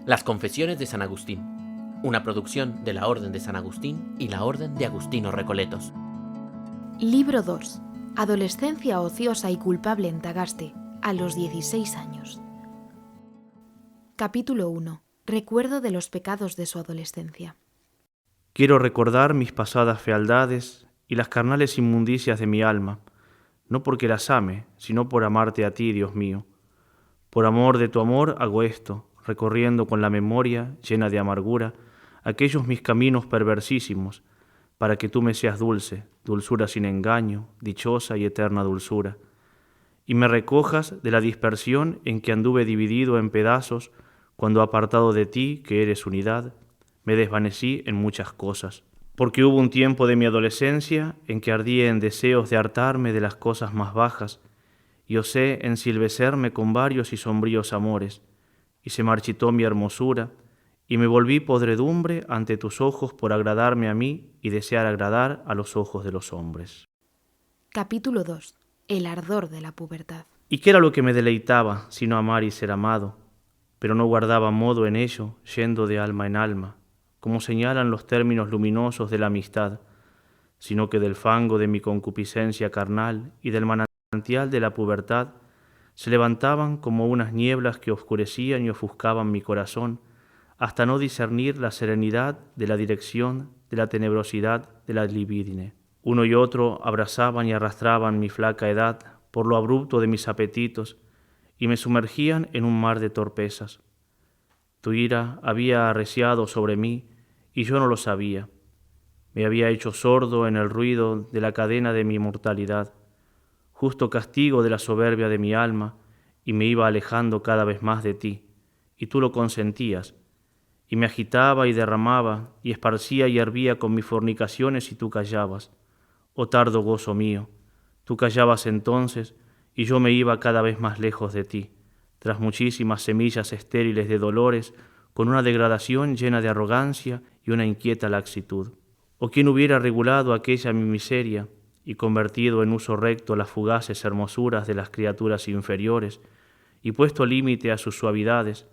Las Confesiones de San Agustín, una producción de la Orden de San Agustín y la Orden de Agustinos Recoletos. Libro 2. Adolescencia ociosa y culpable en Tagaste, a los 16 años. Capítulo 1. Recuerdo de los pecados de su adolescencia. Quiero recordar mis pasadas fealdades y las carnales inmundicias de mi alma, no porque las ame, sino por amarte a ti, Dios mío. Por amor de tu amor hago esto, recorriendo con la memoria, llena de amargura, aquellos mis caminos perversísimos, para que tú me seas dulce, dulzura sin engaño, dichosa y eterna dulzura, y me recojas de la dispersión en que anduve dividido en pedazos, cuando apartado de ti, que eres unidad, me desvanecí en muchas cosas. Porque hubo un tiempo de mi adolescencia en que ardía en deseos de hartarme de las cosas más bajas, y osé ensilvecerme con varios y sombríos amores, y se marchitó mi hermosura, y me volví podredumbre ante tus ojos por agradarme a mí y desear agradar a los ojos de los hombres. Capítulo 2. El ardor de la pubertad. ¿Y qué era lo que me deleitaba, sino amar y ser amado? Pero no guardaba modo en ello, yendo de alma en alma, como señalan los términos luminosos de la amistad, sino que del fango de mi concupiscencia carnal y del manantial de la pubertad se levantaban como unas nieblas que oscurecían y ofuscaban mi corazón, hasta no discernir la serenidad de la dirección de la tenebrosidad de la libidine. Uno y otro abrazaban y arrastraban mi flaca edad por lo abrupto de mis apetitos y me sumergían en un mar de torpezas. Tu ira había arreciado sobre mí y yo no lo sabía. Me había hecho sordo en el ruido de la cadena de mi mortalidad, justo castigo de la soberbia de mi alma, y me iba alejando cada vez más de ti, y tú lo consentías, y me agitaba y derramaba, y esparcía y hervía con mis fornicaciones, y tú callabas. Oh tardo gozo mío, tú callabas entonces, y yo me iba cada vez más lejos de ti, tras muchísimas semillas estériles de dolores, con una degradación llena de arrogancia y una inquieta laxitud. ¿O quién hubiera regulado aquella mi miseria y convertido en uso recto las fugaces hermosuras de las criaturas inferiores y puesto límite a sus suavidades,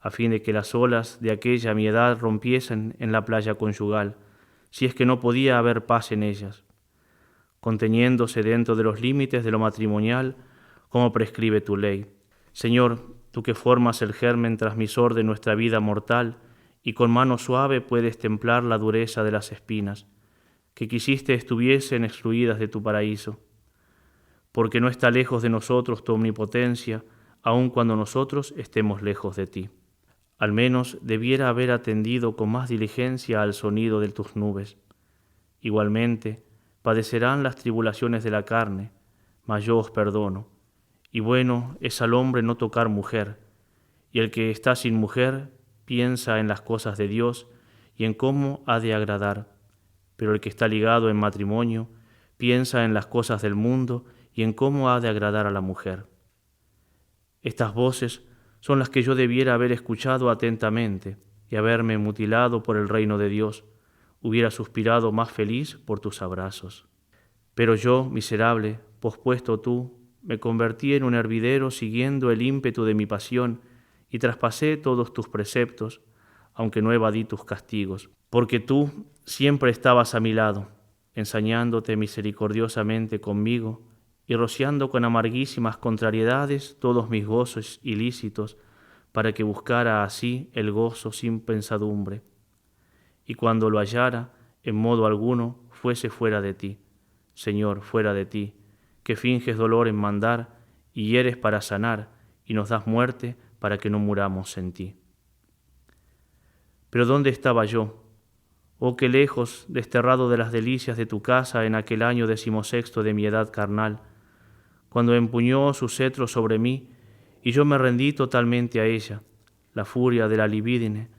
a fin de que las olas de aquella mi edad rompiesen en la playa conyugal, si es que no podía haber paz en ellas, conteniéndose dentro de los límites de lo matrimonial, como prescribe tu ley? Señor, tú que formas el germen transmisor de nuestra vida mortal, y con mano suave puedes templar la dureza de las espinas, que quisiste estuviesen excluidas de tu paraíso. Porque no está lejos de nosotros tu omnipotencia, aun cuando nosotros estemos lejos de ti. Al menos debiera haber atendido con más diligencia al sonido de tus nubes. Igualmente, padecerán las tribulaciones de la carne, mas yo os perdono. Y bueno es al hombre no tocar mujer, y el que está sin mujer piensa en las cosas de Dios y en cómo ha de agradar, pero el que está ligado en matrimonio piensa en las cosas del mundo y en cómo ha de agradar a la mujer. Estas voces son las que yo debiera haber escuchado atentamente y haberme mutilado por el reino de Dios, hubiera suspirado más feliz por tus abrazos. Pero yo, miserable, pospuesto tú, me convertí en un hervidero siguiendo el ímpetu de mi pasión y traspasé todos tus preceptos, aunque no evadí tus castigos, porque tú siempre estabas a mi lado, ensañándote misericordiosamente conmigo y rociando con amarguísimas contrariedades todos mis gozos ilícitos, para que buscara así el gozo sin pensadumbre. Y cuando lo hallara, en modo alguno fuese fuera de ti, Señor, fuera de ti, que finges dolor en mandar y hieres para sanar y nos das muerte para que no muramos en ti. Pero ¿dónde estaba yo? Oh, qué lejos, desterrado de las delicias de tu casa en aquel año 16 de mi edad carnal, cuando empuñó su cetro sobre mí y yo me rendí totalmente a ella, la furia de la libidine,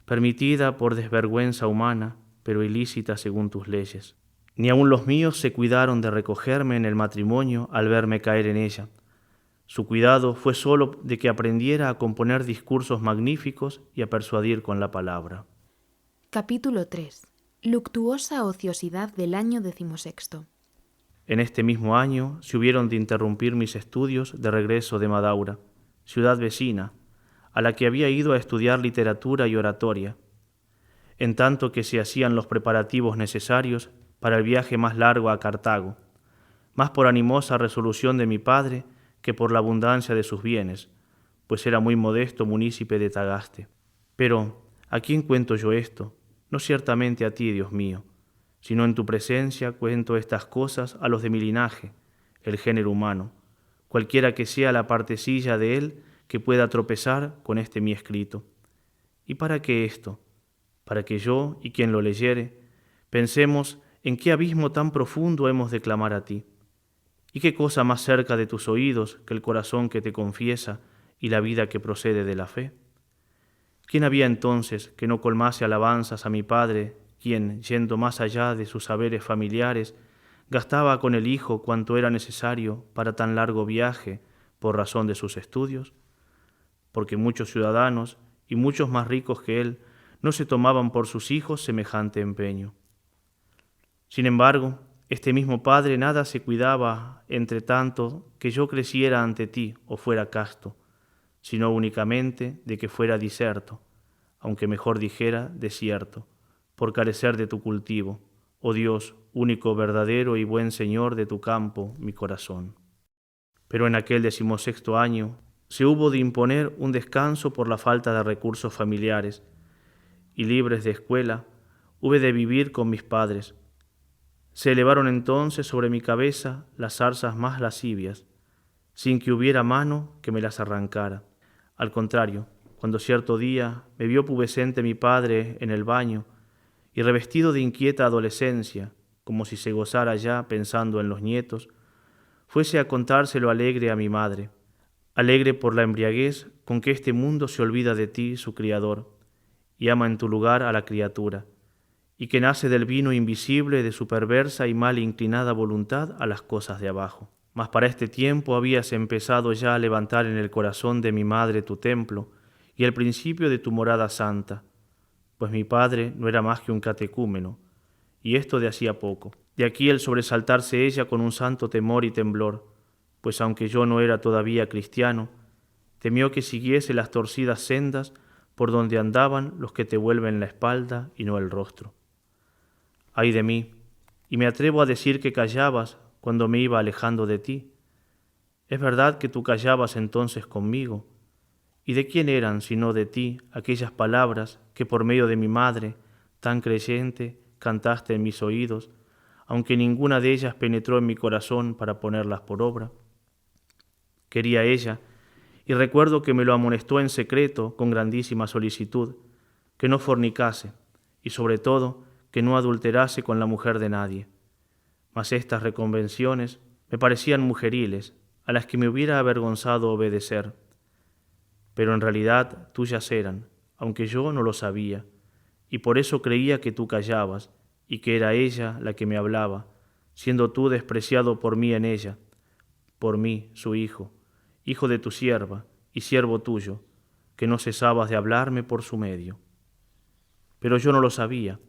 permitida por desvergüenza humana, pero ilícita según tus leyes. Ni aun los míos se cuidaron de recogerme en el matrimonio al verme caer en ella. Su cuidado fue solo de que aprendiera a componer discursos magníficos y a persuadir con la palabra. Capítulo 3. Luctuosa ociosidad del año 16. En este mismo año se hubieron de interrumpir mis estudios de regreso de Madaura, ciudad vecina, a la que había ido a estudiar literatura y oratoria, en tanto que se hacían los preparativos necesarios para el viaje más largo a Cartago, más por animosa resolución de mi padre que por la abundancia de sus bienes, pues era muy modesto munícipe de Tagaste. Pero, ¿a quién cuento yo esto? No ciertamente a ti, Dios mío, sino en tu presencia cuento estas cosas a los de mi linaje, el género humano, cualquiera que sea la partecilla de él que pueda tropezar con este mi escrito. ¿Y para qué esto? Para que yo y quien lo leyere pensemos en qué abismo tan profundo hemos de clamar a ti, y qué cosa más cerca de tus oídos que el corazón que te confiesa y la vida que procede de la fe. ¿Quién había entonces que no colmase alabanzas a mi Padre, quien, yendo más allá de sus saberes familiares, gastaba con el Hijo cuanto era necesario para tan largo viaje por razón de sus estudios? Porque muchos ciudadanos, y muchos más ricos que él, no se tomaban por sus hijos semejante empeño. Sin embargo, este mismo Padre nada se cuidaba, entre tanto, que yo creciera ante ti o fuera casto, sino únicamente de que fuera diserto, aunque mejor dijera desierto, por carecer de tu cultivo, oh Dios, único verdadero y buen Señor de tu campo, mi corazón. Pero en aquel 16º año se hubo de imponer un descanso por la falta de recursos familiares, y libres de escuela, hube de vivir con mis padres. Se elevaron entonces sobre mi cabeza las zarzas más lascivias, sin que hubiera mano que me las arrancara. Al contrario, cuando cierto día me vio pubescente mi padre en el baño, y revestido de inquieta adolescencia, como si se gozara ya pensando en los nietos, fuese a contárselo alegre a mi madre, alegre por la embriaguez con que este mundo se olvida de ti, su Criador, y ama en tu lugar a la criatura, y que nace del vino invisible de su perversa y mal inclinada voluntad a las cosas de abajo. Mas para este tiempo habías empezado ya a levantar en el corazón de mi madre tu templo y el principio de tu morada santa, pues mi padre no era más que un catecúmeno, y esto de hacía poco. De aquí el sobresaltarse ella con un santo temor y temblor, pues aunque yo no era todavía cristiano, temió que siguiese las torcidas sendas por donde andaban los que te vuelven la espalda y no el rostro. Ay de mí, y me atrevo a decir que callabas cuando me iba alejando de ti. Es verdad que tú callabas entonces conmigo, ¿y de quién eran sino de ti aquellas palabras que por medio de mi madre, tan creyente, cantaste en mis oídos, aunque ninguna de ellas penetró en mi corazón para ponerlas por obra? Quería ella, y recuerdo que me lo amonestó en secreto con grandísima solicitud, que no fornicase, y sobre todo que no adulterase con la mujer de nadie. Mas estas reconvenciones me parecían mujeriles, a las que me hubiera avergonzado obedecer. Pero en realidad tuyas eran, aunque yo no lo sabía, y por eso creía que tú callabas, y que era ella la que me hablaba, siendo tú despreciado por mí en ella, por mí, su hijo, hijo de tu sierva y siervo tuyo, que no cesabas de hablarme por su medio. Pero yo no lo sabía,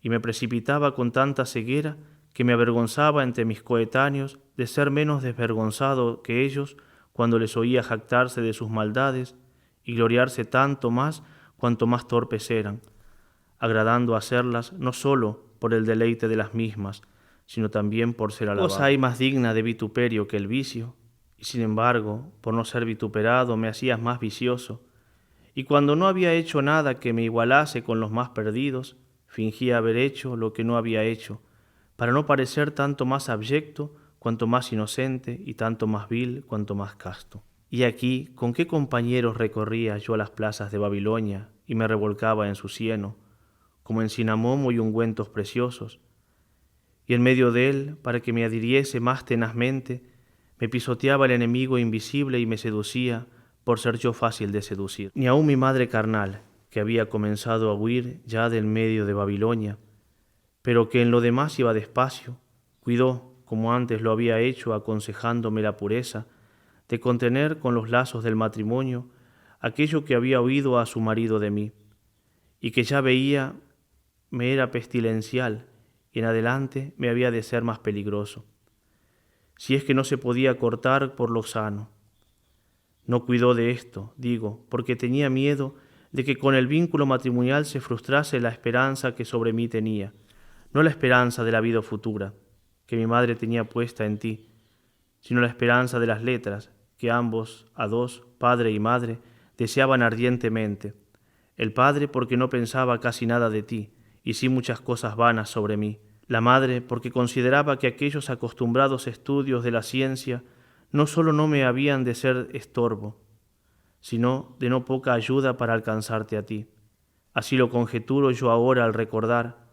y me precipitaba con tanta ceguera que me avergonzaba entre mis coetáneos de ser menos desvergonzado que ellos cuando les oía jactarse de sus maldades y gloriarse tanto más cuanto más torpes eran, agradando hacerlas no sólo por el deleite de las mismas, sino también por ser alabados. Cosa hay más digna de vituperio que el vicio, y sin embargo, por no ser vituperado, me hacías más vicioso, y cuando no había hecho nada que me igualase con los más perdidos, fingía haber hecho lo que no había hecho, para no parecer tanto más abyecto cuanto más inocente y tanto más vil cuanto más casto. Y aquí, ¿con qué compañeros recorría yo las plazas de Babilonia y me revolcaba en su cieno, como en cinamomo y ungüentos preciosos? Y en medio de él, para que me adhiriese más tenazmente, me pisoteaba el enemigo invisible y me seducía por ser yo fácil de seducir. Ni aun mi madre carnal, que había comenzado a huir ya del medio de Babilonia, pero que en lo demás iba despacio, cuidó, como antes lo había hecho aconsejándome la pureza, de contener con los lazos del matrimonio aquello que había oído a su marido de mí, y que ya veía me era pestilencial, y en adelante me había de ser más peligroso, si es que no se podía cortar por lo sano. No cuidó de esto, digo, porque tenía miedo de que con el vínculo matrimonial se frustrase la esperanza que sobre mí tenía, no la esperanza de la vida futura, que mi madre tenía puesta en ti, sino la esperanza de las letras, que ambos, a dos, padre y madre, deseaban ardientemente. El padre porque no pensaba casi nada de ti, y sí muchas cosas vanas sobre mí. La madre porque consideraba que aquellos acostumbrados estudios de la ciencia no sólo no me habían de ser estorbo, sino de no poca ayuda para alcanzarte a ti. Así lo conjeturo yo ahora al recordar,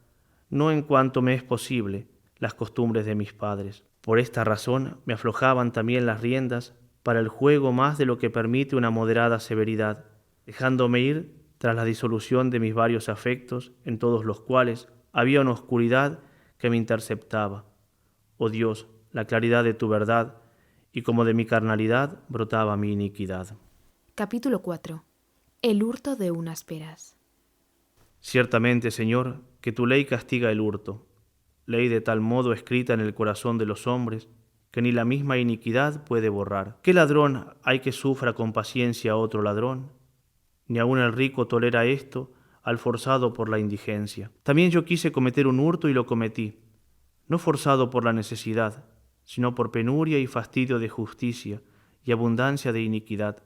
no en cuanto me es posible, las costumbres de mis padres. Por esta razón me aflojaban también las riendas para el juego más de lo que permite una moderada severidad, dejándome ir tras la disolución de mis varios afectos, en todos los cuales había una oscuridad que me interceptaba. Oh Dios, la claridad de tu verdad, y como de mi carnalidad brotaba mi iniquidad. Capítulo 4. El hurto de unas peras. Ciertamente, Señor, que tu ley castiga el hurto, ley de tal modo escrita en el corazón de los hombres, que ni la misma iniquidad puede borrar. ¿Qué ladrón hay que sufra con paciencia a otro ladrón? Ni aun el rico tolera esto al forzado por la indigencia. También yo quise cometer un hurto y lo cometí, no forzado por la necesidad, sino por penuria y fastidio de justicia y abundancia de iniquidad,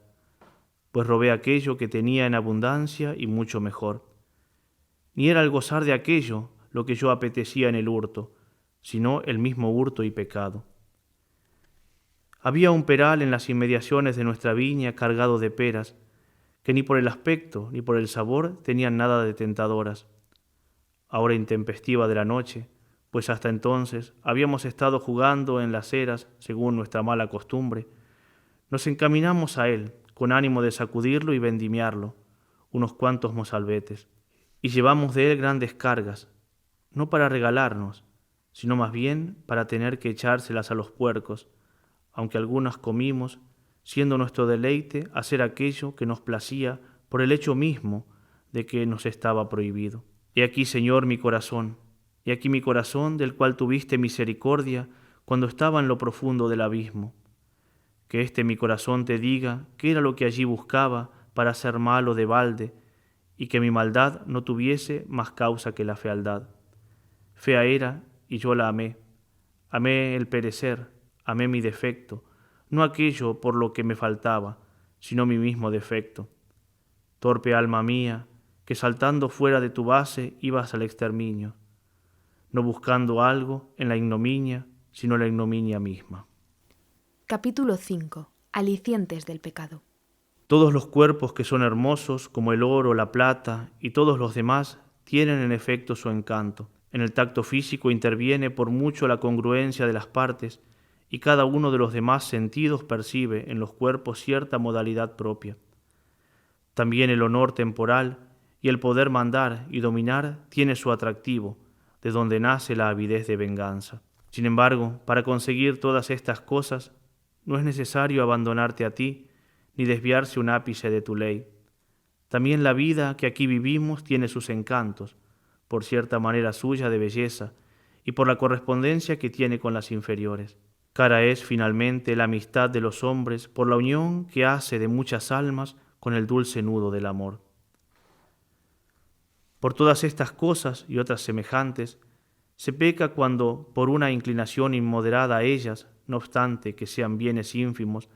pues robé aquello que tenía en abundancia y mucho mejor. Ni era el gozar de aquello lo que yo apetecía en el hurto, sino el mismo hurto y pecado. Había un peral en las inmediaciones de nuestra viña cargado de peras, que ni por el aspecto ni por el sabor tenían nada de tentadoras. A hora intempestiva de la noche, pues hasta entonces habíamos estado jugando en las eras según nuestra mala costumbre, nos encaminamos a él con ánimo de sacudirlo y vendimiarlo, unos cuantos mozalbetes, y llevamos de él grandes cargas, no para regalarnos, sino más bien para tener que echárselas a los puercos, aunque algunas comimos, siendo nuestro deleite hacer aquello que nos placía por el hecho mismo de que nos estaba prohibido. He aquí, Señor, mi corazón, he aquí mi corazón del cual tuviste misericordia cuando estaba en lo profundo del abismo. Que este mi corazón te diga qué era lo que allí buscaba para ser malo de balde, y que mi maldad no tuviese más causa que la fealdad. Fea era, y yo la amé. Amé el perecer, amé mi defecto, no aquello por lo que me faltaba, sino mi mismo defecto. Torpe alma mía, que saltando fuera de tu base ibas al exterminio, no buscando algo en la ignominia, sino la ignominia misma. Capítulo 5. Alicientes del pecado. Todos los cuerpos que son hermosos, como el oro, la plata y todos los demás, tienen en efecto su encanto. En el tacto físico interviene por mucho la congruencia de las partes, y cada uno de los demás sentidos percibe en los cuerpos cierta modalidad propia. También el honor temporal y el poder mandar y dominar tiene su atractivo, de donde nace la avidez de venganza. Sin embargo, para conseguir todas estas cosas, no es necesario abandonarte a ti, ni desviarse un ápice de tu ley. También la vida que aquí vivimos tiene sus encantos, por cierta manera suya de belleza, y por la correspondencia que tiene con las inferiores. Cara es, finalmente, la amistad de los hombres por la unión que hace de muchas almas con el dulce nudo del amor. Por todas estas cosas y otras semejantes, se peca cuando, por una inclinación inmoderada a ellas, no obstante que sean bienes ínfimos,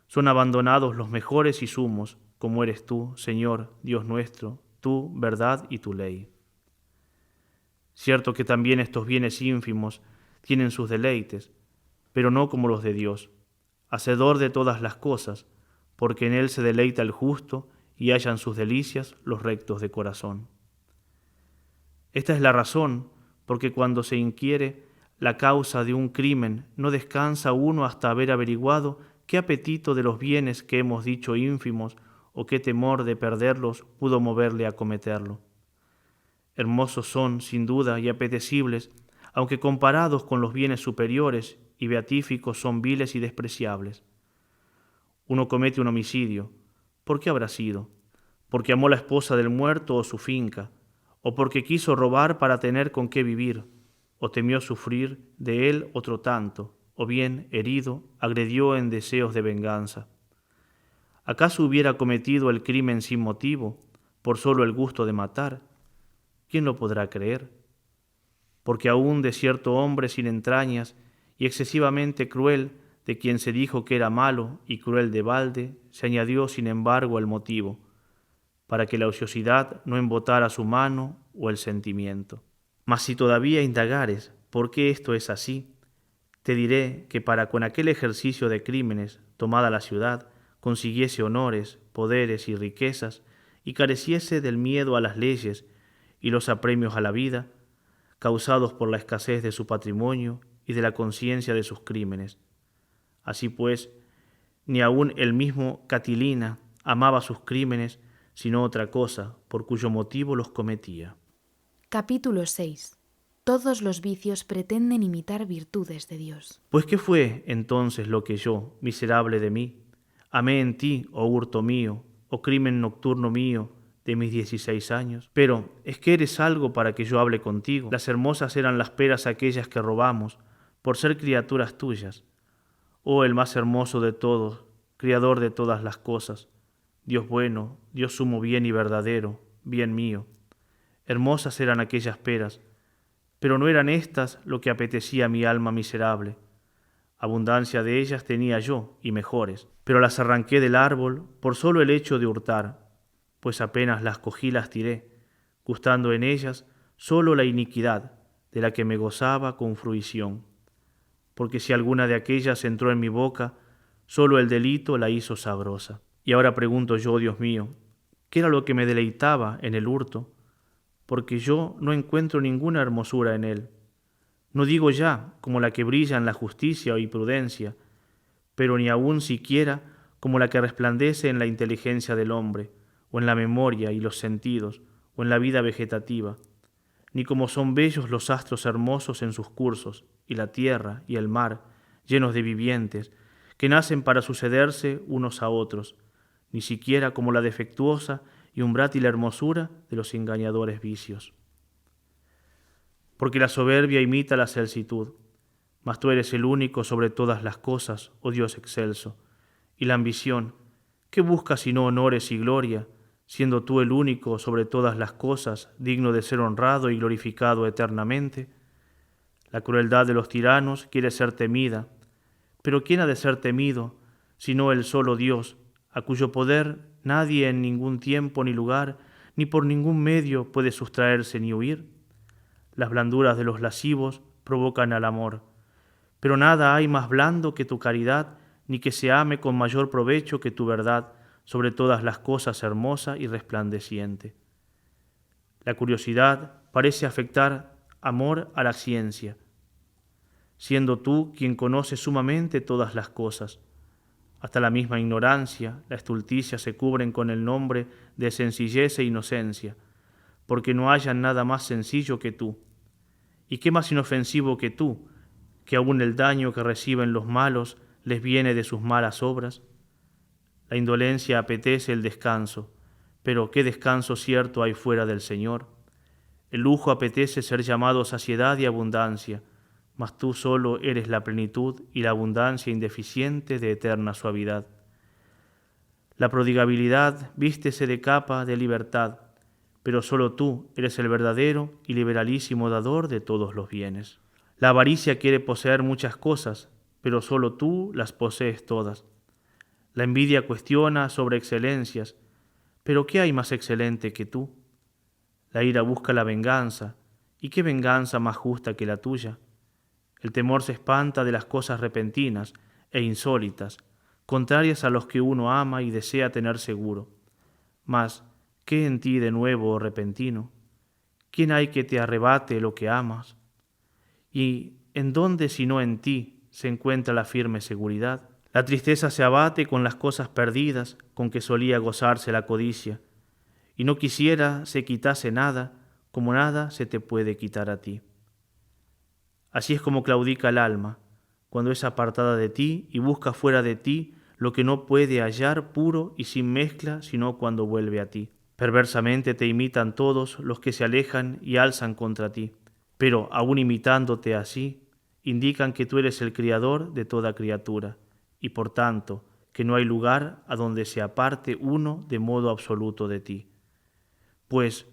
son abandonados los mejores y sumos, como eres tú, Señor, Dios nuestro, tu verdad y tu ley. Cierto que también estos bienes ínfimos tienen sus deleites, pero no como los de Dios, hacedor de todas las cosas, porque en Él se deleita el justo y hallan sus delicias los rectos de corazón. Esta es la razón, porque cuando se inquiere la causa de un crimen, no descansa uno hasta haber averiguado qué apetito de los bienes que hemos dicho ínfimos o qué temor de perderlos pudo moverle a cometerlo. Hermosos son, sin duda, y apetecibles, aunque comparados con los bienes superiores y beatíficos son viles y despreciables. Uno comete un homicidio. ¿Por qué habrá sido? ¿Porque amó la esposa del muerto o su finca? ¿O porque quiso robar para tener con qué vivir? ¿O temió sufrir de él otro tanto? ¿O bien, herido, agredió en deseos de venganza? ¿Acaso hubiera cometido el crimen sin motivo, por solo el gusto de matar? ¿Quién lo podrá creer? Porque aún de cierto hombre sin entrañas y excesivamente cruel, de quien se dijo que era malo y cruel de balde, se añadió sin embargo el motivo, para que la ociosidad no embotara su mano o el sentimiento. Mas si todavía indagares por qué esto es así, te diré que para con aquel ejercicio de crímenes, tomada la ciudad, consiguiese honores, poderes y riquezas, y careciese del miedo a las leyes y los apremios a la vida, causados por la escasez de su patrimonio y de la conciencia de sus crímenes. Así pues, ni aun el mismo Catilina amaba sus crímenes, sino otra cosa, por cuyo motivo los cometía. Capítulo 6. Todos los vicios pretenden imitar virtudes de Dios. Pues ¿qué fue entonces lo que yo, miserable de mí, amé en ti, oh hurto mío, oh crimen nocturno mío, de mis 16 años? Pero es que eres algo para que yo hable contigo. Las hermosas eran las peras aquellas que robamos, por ser criaturas tuyas. Oh, el más hermoso de todos, Criador de todas las cosas, Dios bueno, Dios sumo bien y verdadero, bien mío. Hermosas eran aquellas peras, pero no eran éstas lo que apetecía a mi alma miserable. Abundancia de ellas tenía yo, y mejores, pero las arranqué del árbol por solo el hecho de hurtar, pues apenas las cogí las tiré, gustando en ellas solo la iniquidad, de la que me gozaba con fruición. Porque si alguna de aquellas entró en mi boca, solo el delito la hizo sabrosa. Y ahora pregunto yo, Dios mío, ¿qué era lo que me deleitaba en el hurto? Porque yo no encuentro ninguna hermosura en él. No digo ya como la que brilla en la justicia y prudencia, pero ni aun siquiera como la que resplandece en la inteligencia del hombre, o en la memoria y los sentidos, o en la vida vegetativa, ni como son bellos los astros hermosos en sus cursos, y la tierra y el mar, llenos de vivientes, que nacen para sucederse unos a otros, ni siquiera como la defectuosa y umbrátil hermosura de los engañadores vicios. Porque la soberbia imita la celsitud, mas tú eres el único sobre todas las cosas, oh Dios excelso, y la ambición, ¿qué busca sino honores y gloria, siendo tú el único sobre todas las cosas, digno de ser honrado y glorificado eternamente? La crueldad de los tiranos quiere ser temida, pero ¿quién ha de ser temido, sino el solo Dios, a cuyo poder nadie en ningún tiempo ni lugar, ni por ningún medio puede sustraerse ni huir? Las blanduras de los lascivos provocan al amor, pero nada hay más blando que tu caridad, ni que se ame con mayor provecho que tu verdad, sobre todas las cosas hermosa y resplandeciente. La curiosidad parece afectar amor a la ciencia, siendo tú quien conoce sumamente todas las cosas. Hasta la misma ignorancia, la estulticia se cubren con el nombre de sencillez e inocencia, porque no hayan nada más sencillo que tú. ¿Y qué más inofensivo que tú, que aun el daño que reciben los malos les viene de sus malas obras? La indolencia apetece el descanso, pero ¿qué descanso cierto hay fuera del Señor? El lujo apetece ser llamado saciedad y abundancia, mas tú solo eres la plenitud y la abundancia indeficiente de eterna suavidad. La prodigabilidad vístese de capa de libertad, pero solo tú eres el verdadero y liberalísimo dador de todos los bienes. La avaricia quiere poseer muchas cosas, pero solo tú las posees todas. La envidia cuestiona sobre excelencias, pero ¿qué hay más excelente que tú? La ira busca la venganza, ¿y qué venganza más justa que la tuya? El temor se espanta de las cosas repentinas e insólitas, contrarias a los que uno ama y desea tener seguro. Mas, ¿qué en ti de nuevo o repentino? ¿Quién hay que te arrebate lo que amas? ¿Y en dónde sino en ti se encuentra la firme seguridad? La tristeza se abate con las cosas perdidas con que solía gozarse la codicia, y no quisiera se quitase nada, como nada se te puede quitar a ti. Así es como claudica el alma, cuando es apartada de ti y busca fuera de ti lo que no puede hallar puro y sin mezcla, sino cuando vuelve a ti. Perversamente te imitan todos los que se alejan y alzan contra ti, pero aun imitándote así, indican que tú eres el Criador de toda criatura, y por tanto, que no hay lugar a donde se aparte uno de modo absoluto de ti. Pues,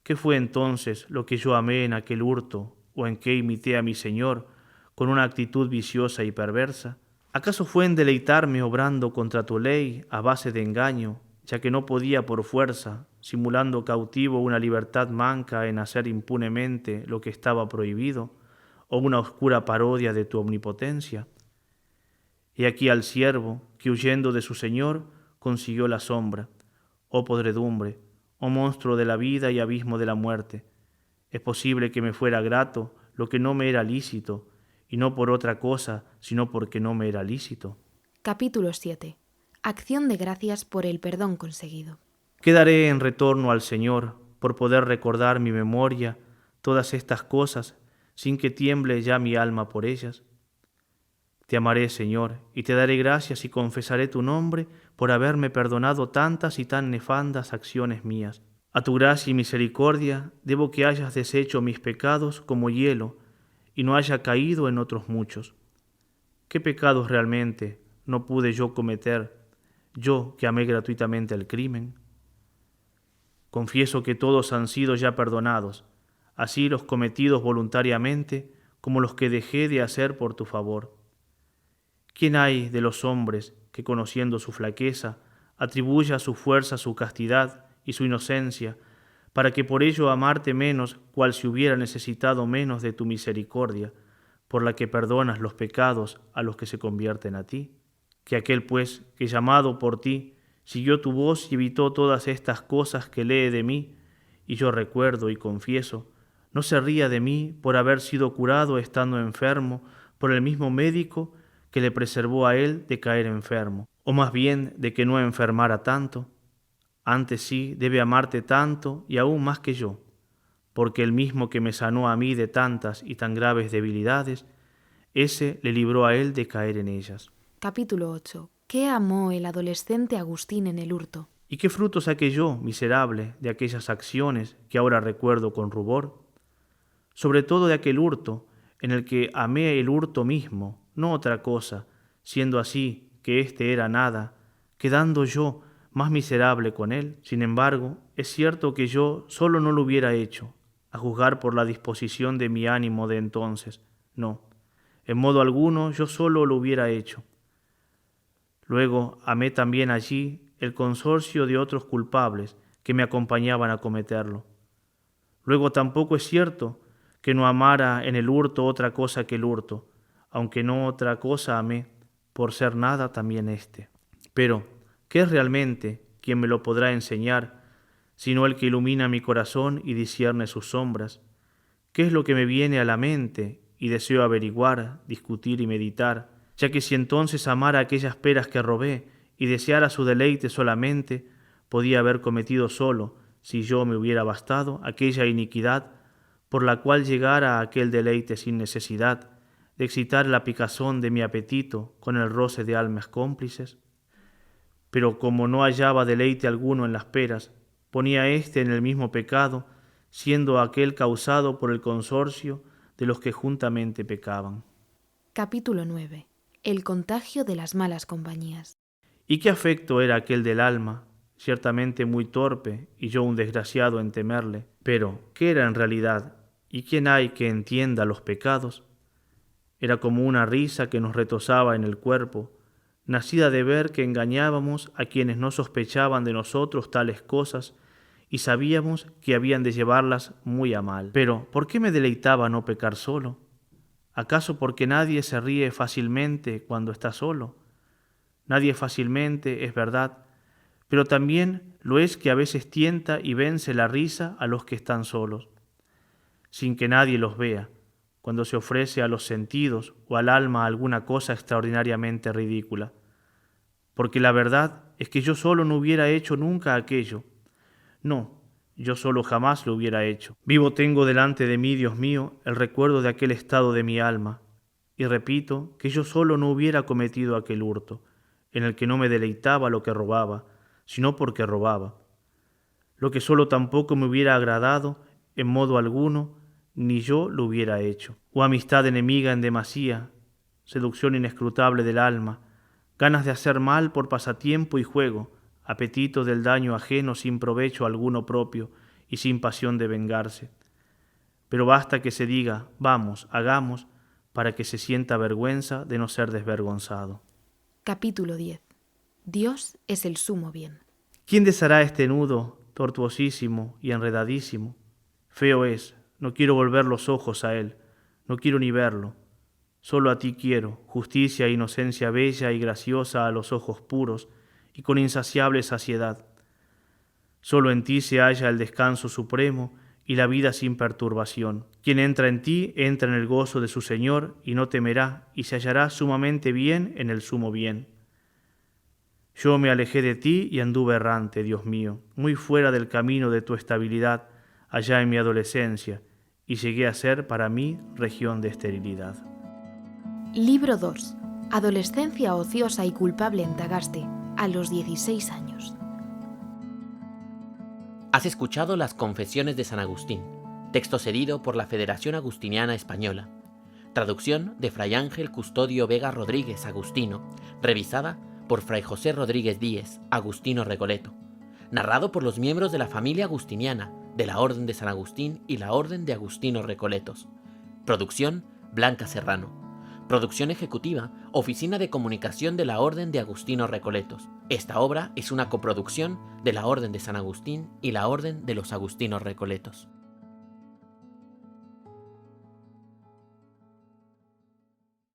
¿qué fue entonces lo que yo amé en aquel hurto, o en qué imité a mi Señor con una actitud viciosa y perversa? ¿Acaso fue en deleitarme obrando contra tu ley a base de engaño, ya que no podía por fuerza, simulando cautivo una libertad manca en hacer impunemente lo que estaba prohibido, o una oscura parodia de tu omnipotencia? He aquí al siervo que huyendo de su Señor consiguió la sombra, oh podredumbre, oh monstruo de la vida y abismo de la muerte. Es posible que me fuera grato lo que no me era lícito, y no por otra cosa, sino porque no me era lícito. Capítulo 7. Acción de gracias por el perdón conseguido. ¿Qué daré en retorno al Señor por poder recordar mi memoria todas estas cosas sin que tiemble ya mi alma por ellas? Te amaré, Señor, y te daré gracias y confesaré tu nombre por haberme perdonado tantas y tan nefandas acciones mías. A tu gracia y misericordia debo que hayas deshecho mis pecados como hielo y no haya caído en otros muchos. ¿Qué pecados realmente no pude yo cometer, yo que amé gratuitamente el crimen? Confieso que todos han sido ya perdonados, así los cometidos voluntariamente como los que dejé de hacer por tu favor. ¿Quién hay de los hombres que, conociendo su flaqueza, atribuya a su fuerza su castidad y su inocencia, para que por ello amarte menos, cual si hubiera necesitado menos de tu misericordia, por la que perdonas los pecados a los que se convierten a ti? Que aquel, pues, que llamado por ti, siguió tu voz y evitó todas estas cosas que lee de mí, y yo recuerdo y confieso, no se ría de mí por haber sido curado estando enfermo por el mismo médico que le preservó a él de caer enfermo, o más bien de que no enfermara tanto. Antes sí debe amarte tanto y aún más que yo, porque el mismo que me sanó a mí de tantas y tan graves debilidades, ese le libró a él de caer en ellas. Capítulo 8. ¿Qué amó el adolescente Agustín en el hurto? ¿Y qué fruto saqué yo, miserable, de aquellas acciones que ahora recuerdo con rubor? Sobre todo de aquel hurto, en el que amé el hurto mismo, no otra cosa, siendo así que éste era nada, quedando yo más miserable con él. Sin embargo, es cierto que yo solo no lo hubiera hecho, a juzgar por la disposición de mi ánimo de entonces. No, en modo alguno yo solo lo hubiera hecho. Luego amé también allí el consorcio de otros culpables que me acompañaban a cometerlo. Luego tampoco es cierto que no amara en el hurto otra cosa que el hurto, aunque no otra cosa amé, por ser nada también éste. Pero, ¿qué es realmente quien me lo podrá enseñar, sino el que ilumina mi corazón y discierne sus sombras? ¿Qué es lo que me viene a la mente y deseo averiguar, discutir y meditar, ya que si entonces amara aquellas peras que robé y deseara su deleite solamente, podía haber cometido solo, si yo me hubiera bastado, aquella iniquidad por la cual llegara a aquel deleite sin necesidad de excitar la picazón de mi apetito con el roce de almas cómplices? Pero como no hallaba deleite alguno en las peras, ponía éste en el mismo pecado, siendo aquel causado por el consorcio de los que juntamente pecaban. Capítulo 9. El contagio de las malas compañías. ¿Y qué afecto era aquel del alma? Ciertamente muy torpe, y yo un desgraciado en temerle. Pero, ¿qué era en realidad? ¿Y quién hay que entienda los pecados? Era como una risa que nos retozaba en el cuerpo, nacida de ver que engañábamos a quienes no sospechaban de nosotros tales cosas y sabíamos que habían de llevarlas muy a mal. Pero, ¿por qué me deleitaba no pecar solo? ¿Acaso porque nadie se ríe fácilmente cuando está solo? Nadie fácilmente, es verdad, pero también lo es que a veces tienta y vence la risa a los que están solos, sin que nadie los vea, cuando se ofrece a los sentidos o al alma alguna cosa extraordinariamente ridícula. Porque la verdad es que yo solo no hubiera hecho nunca aquello. No, yo solo jamás lo hubiera hecho. Vivo tengo delante de mí, Dios mío, el recuerdo de aquel estado de mi alma, y repito que yo solo no hubiera cometido aquel hurto, en el que no me deleitaba lo que robaba, sino porque robaba. Lo que solo tampoco me hubiera agradado, en modo alguno, ni yo lo hubiera hecho. Oh amistad enemiga en demasía, seducción inescrutable del alma, ganas de hacer mal por pasatiempo y juego, apetito del daño ajeno sin provecho alguno propio y sin pasión de vengarse. Pero basta que se diga, vamos, hagamos, para que se sienta vergüenza de no ser desvergonzado. Capítulo 10. Dios es el sumo bien. ¿Quién deshará este nudo tortuosísimo y enredadísimo? Feo es, no quiero volver los ojos a él, no quiero ni verlo. Solo a ti quiero, justicia e inocencia bella y graciosa a los ojos puros y con insaciable saciedad. Solo en ti se halla el descanso supremo y la vida sin perturbación. Quien entra en ti, entra en el gozo de su Señor y no temerá y se hallará sumamente bien en el sumo bien. Yo me alejé de ti y anduve errante, Dios mío, muy fuera del camino de tu estabilidad, allá en mi adolescencia, y llegué a ser para mí región de esterilidad. Libro 2. Adolescencia ociosa y culpable en Tagaste, a los 16 años. Has escuchado las Confesiones de San Agustín, texto cedido por la Federación Agustiniana Española. Traducción de Fray Ángel Custodio Vega Rodríguez, agustino, revisada por Fray José Rodríguez Díez, agustino Recoleto. Narrado por los miembros de la familia agustiniana, de la Orden de San Agustín y la Orden de Agustinos Recoletos. Producción Blanca Serrano. Producción ejecutiva, Oficina de Comunicación de la Orden de Agustinos Recoletos. Esta obra es una coproducción de la Orden de San Agustín y la Orden de los Agustinos Recoletos.